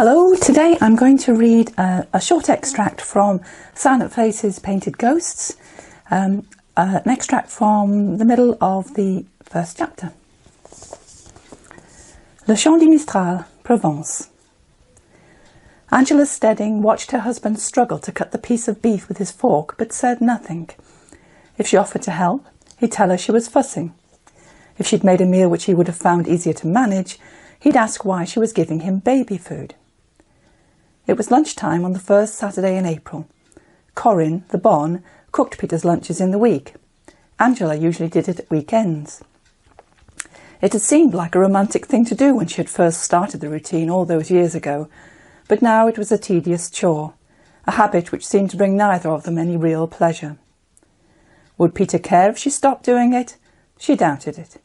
Hello, today I'm going to read a short extract from Silent Faces Painted Ghosts, an extract from the middle of the first chapter. Le Chant du Mistral, Provence. Angela Stedding watched her husband struggle to cut the piece of beef with his fork, but said nothing. If she offered to help, he'd tell her she was fussing. If she'd made a meal which he would have found easier to manage, he'd ask why she was giving him baby food. It was lunchtime on the first Saturday in April. Corinne, the bonne, cooked Peter's lunches in the week. Angela usually did it at weekends. It had seemed like a romantic thing to do when she had first started the routine all those years ago, but now it was a tedious chore, a habit which seemed to bring neither of them any real pleasure. Would Peter care if she stopped doing it? She doubted it.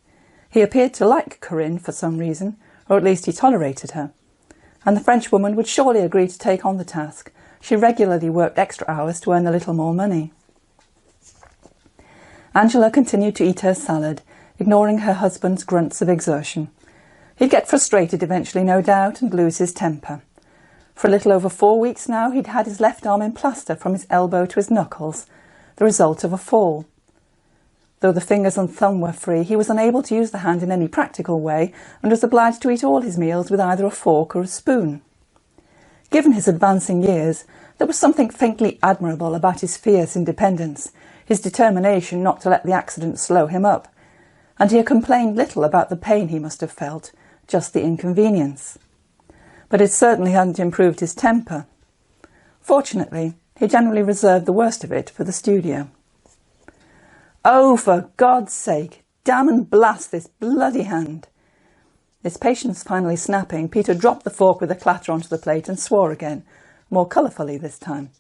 He appeared to like Corinne for some reason, or at least he tolerated her. And the Frenchwoman would surely agree to take on the task. She regularly worked extra hours to earn a little more money. Angela continued to eat her salad, ignoring her husband's grunts of exertion. He'd get frustrated eventually, no doubt, and lose his temper. For a little over 4 weeks now, he'd had his left arm in plaster from his elbow to his knuckles, the result of a fall. Though the fingers and thumb were free, he was unable to use the hand in any practical way and was obliged to eat all his meals with either a fork or a spoon. Given his advancing years, there was something faintly admirable about his fierce independence, his determination not to let the accident slow him up, and he had complained little about the pain he must have felt, just the inconvenience. But it certainly hadn't improved his temper. Fortunately, he generally reserved the worst of it for the studio. "Oh, for God's sake, damn and blast this bloody hand!" His patience finally snapping, Peter dropped the fork with a clatter onto the plate and swore again, more colourfully this time.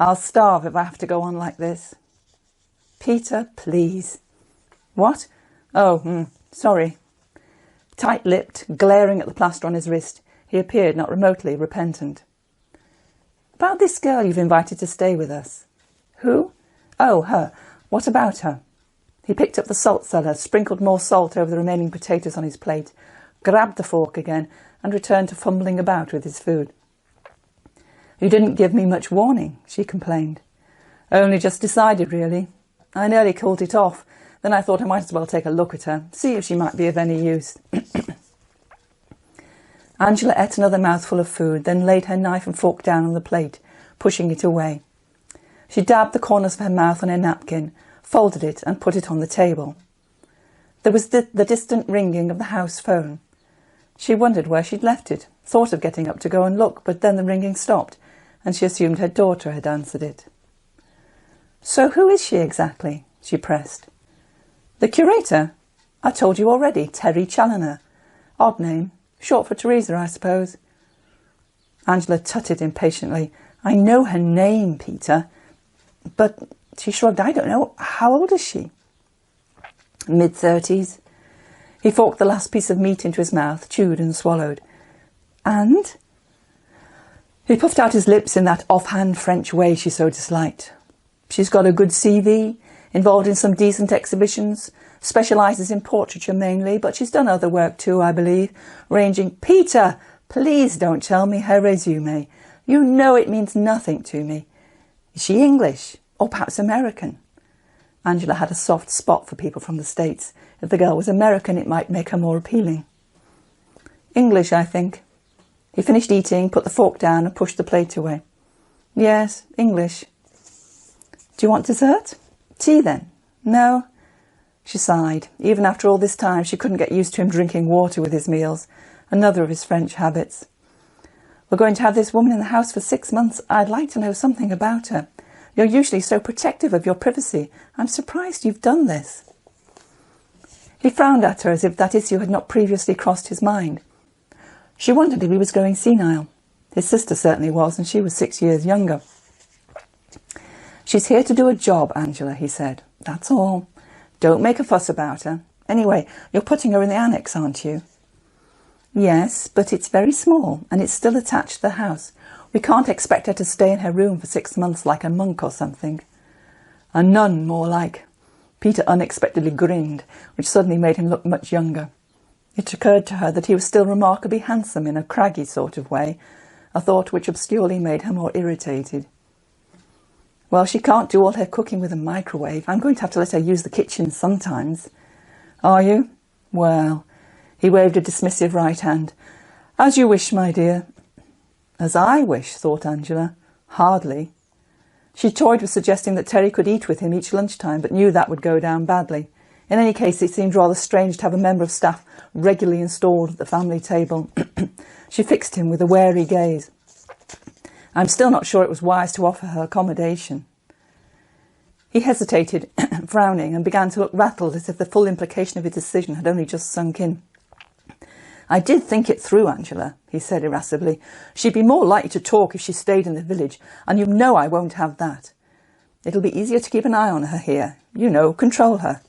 "I'll starve if I have to go on like this." "Peter, please." "What? Oh, sorry." Tight-lipped, glaring at the plaster on his wrist, he appeared not remotely repentant. "About this girl you've invited to stay with us." "Who?" "Oh, her. What about her?" He picked up the salt cellar, sprinkled more salt over the remaining potatoes on his plate, grabbed the fork again, and returned to fumbling about with his food. "You didn't give me much warning," she complained. "Only just decided, really. I nearly called it off. Then I thought I might as well take a look at her, see if she might be of any use." Angela ate another mouthful of food, then laid her knife and fork down on the plate, pushing it away. She dabbed the corners of her mouth on her napkin, folded it and put it on the table. There was the distant ringing of the house phone. She wondered where she'd left it, thought of getting up to go and look, but then the ringing stopped, and she assumed her daughter had answered it. "So who is she exactly?" she pressed. "The curator? I told you already, Terry Challoner. Odd name. Short for Teresa, I suppose." Angela tutted impatiently. "I know her name, Peter." "But," she shrugged, "I don't know. How old is she?" "Mid-30s. He forked the last piece of meat into his mouth, chewed and swallowed. "And?" He puffed out his lips in that offhand French way she so disliked. "She's got a good CV, involved in some decent exhibitions, specialises in portraiture mainly, but she's done other work too, I believe, ranging—" "Peter, please don't tell me her resume. You know it means nothing to me. Is she English? Or perhaps American?" Angela had a soft spot for people from the States. If the girl was American, it might make her more appealing. "English, I think." He finished eating, put the fork down and pushed the plate away. "Yes, English." "Do you want dessert? Tea, then?" "No." She sighed. Even after all this time, she couldn't get used to him drinking water with his meals, another of his French habits. "We're going to have this woman in the house for 6 months. I'd like to know something about her. You're usually so protective of your privacy. I'm surprised you've done this." He frowned at her as if that issue had not previously crossed his mind. She wondered if he was going senile. His sister certainly was, and she was 6 years younger. "She's here to do a job, Angela," he said. "That's all. Don't make a fuss about her. Anyway, you're putting her in the annex, aren't you?" "Yes, but it's very small, and it's still attached to the house. We can't expect her to stay in her room for 6 months like a monk or something." "A nun, more like." Peter unexpectedly grinned, which suddenly made him look much younger. It occurred to her that he was still remarkably handsome in a craggy sort of way, a thought which obscurely made her more irritated. Well, she can't do all her cooking with a microwave. I'm going to have to let her use the kitchen sometimes. Are you? Well, he waved a dismissive right hand. As you wish, my dear. As I wish, thought Angela. Hardly. She toyed with suggesting that Terry could eat with him each lunchtime, but knew that would go down badly. In any case, it seemed rather strange to have a member of staff regularly installed at the family table. She fixed him with a wary gaze. I'm still not sure it was wise to offer her accommodation. He hesitated, frowning, and began to look rattled as if the full implication of his decision had only just sunk in. I did think it through, Angela, he said irascibly. She'd be more likely to talk if she stayed in the village, and you know I won't have that. It'll be easier to keep an eye on her here. You know, control her.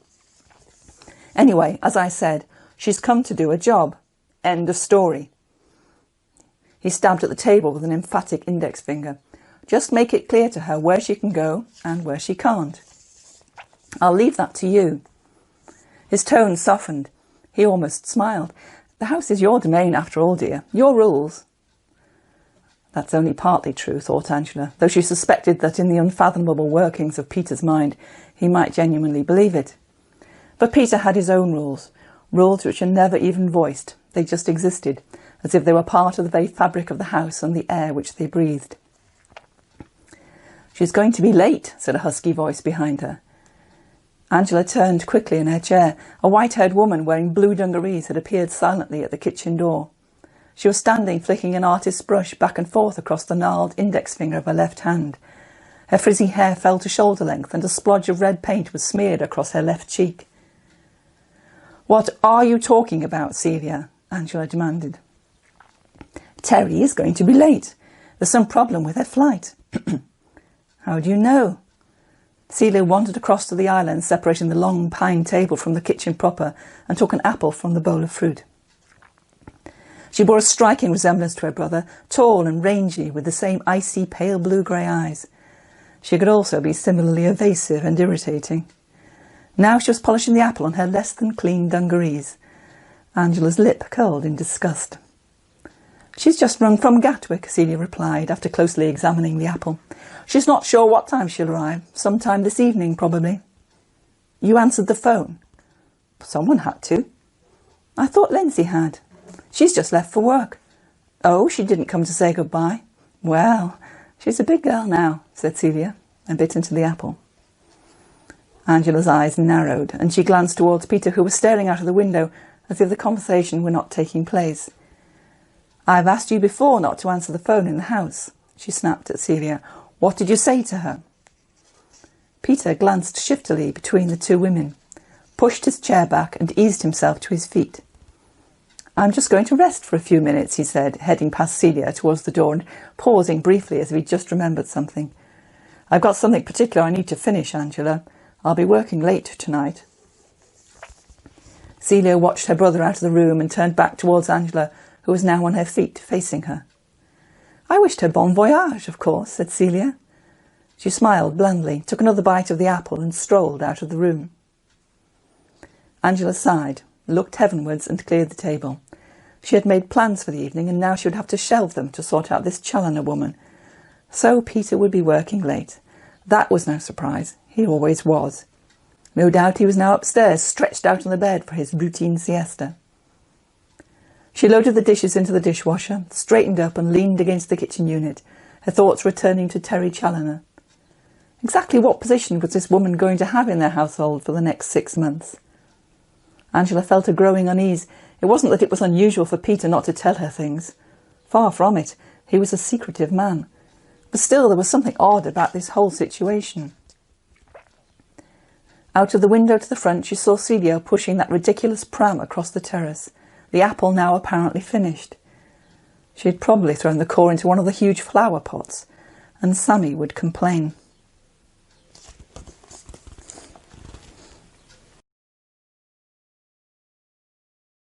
Anyway, as I said, she's come to do a job. End of story. He stabbed at the table with an emphatic index finger. Just make it clear to her where she can go and where she can't. I'll leave that to you. His tone softened. He almost smiled. The house is your domain after all, dear. Your rules. That's only partly true, thought Angela, though she suspected that in the unfathomable workings of Peter's mind he might genuinely believe it. But Peter had his own rules, rules which were never even voiced. They just existed, as if they were part of the very fabric of the house and the air which they breathed. She's going to be late, said a husky voice behind her. Angela turned quickly in her chair. A white-haired woman wearing blue dungarees had appeared silently at the kitchen door. She was standing flicking an artist's brush back and forth across the gnarled index finger of her left hand. Her frizzy hair fell to shoulder length and a splodge of red paint was smeared across her left cheek. What are you talking about, Celia? Angela demanded. Terry is going to be late. There's some problem with her flight. How do you know? Celia wandered across to the island separating the long pine table from the kitchen proper and took an apple from the bowl of fruit. She bore a striking resemblance to her brother, tall and rangy with the same icy pale blue-grey eyes. She could also be similarly evasive and irritating. Now she was polishing the apple on her less-than-clean dungarees. Angela's lip curled in disgust. She's just rung from Gatwick, Celia replied, after closely examining the apple. She's not sure what time she'll arrive. Sometime this evening, probably. You answered the phone. Someone had to. I thought Lindsay had. She's just left for work. Oh, she didn't come to say goodbye. Well, she's a big girl now, said Celia, and bit into the apple. Angela's eyes narrowed, and she glanced towards Peter, who was staring out of the window as if the conversation were not taking place. I've asked you before not to answer the phone in the house, she snapped at Celia. What did you say to her? Peter glanced shiftily between the two women, pushed his chair back and eased himself to his feet. I'm just going to rest for a few minutes, he said, heading past Celia towards the door and pausing briefly as if he'd just remembered something. I've got something particular I need to finish, Angela. I'll be working late tonight. Celia watched her brother out of the room and turned back towards Angela, who was now on her feet, facing her. I wished her bon voyage, of course, said Celia. She smiled blandly, took another bite of the apple and strolled out of the room. Angela sighed, looked heavenwards and cleared the table. She had made plans for the evening and now she would have to shelve them to sort out this Challoner woman. So Peter would be working late. That was no surprise. He always was. No doubt he was now upstairs, stretched out on the bed for his routine siesta. She loaded the dishes into the dishwasher, straightened up and leaned against the kitchen unit, her thoughts returning to Terry Challoner. Exactly what position was this woman going to have in their household for the next 6 months? Angela felt a growing unease. It wasn't that it was unusual for Peter not to tell her things. Far from it. He was a secretive man. But still there was something odd about this whole situation. Out of the window to the front she saw Celia pushing that ridiculous pram across the terrace, the apple now apparently finished. She had probably thrown the core into one of the huge flower pots, and Sammy would complain.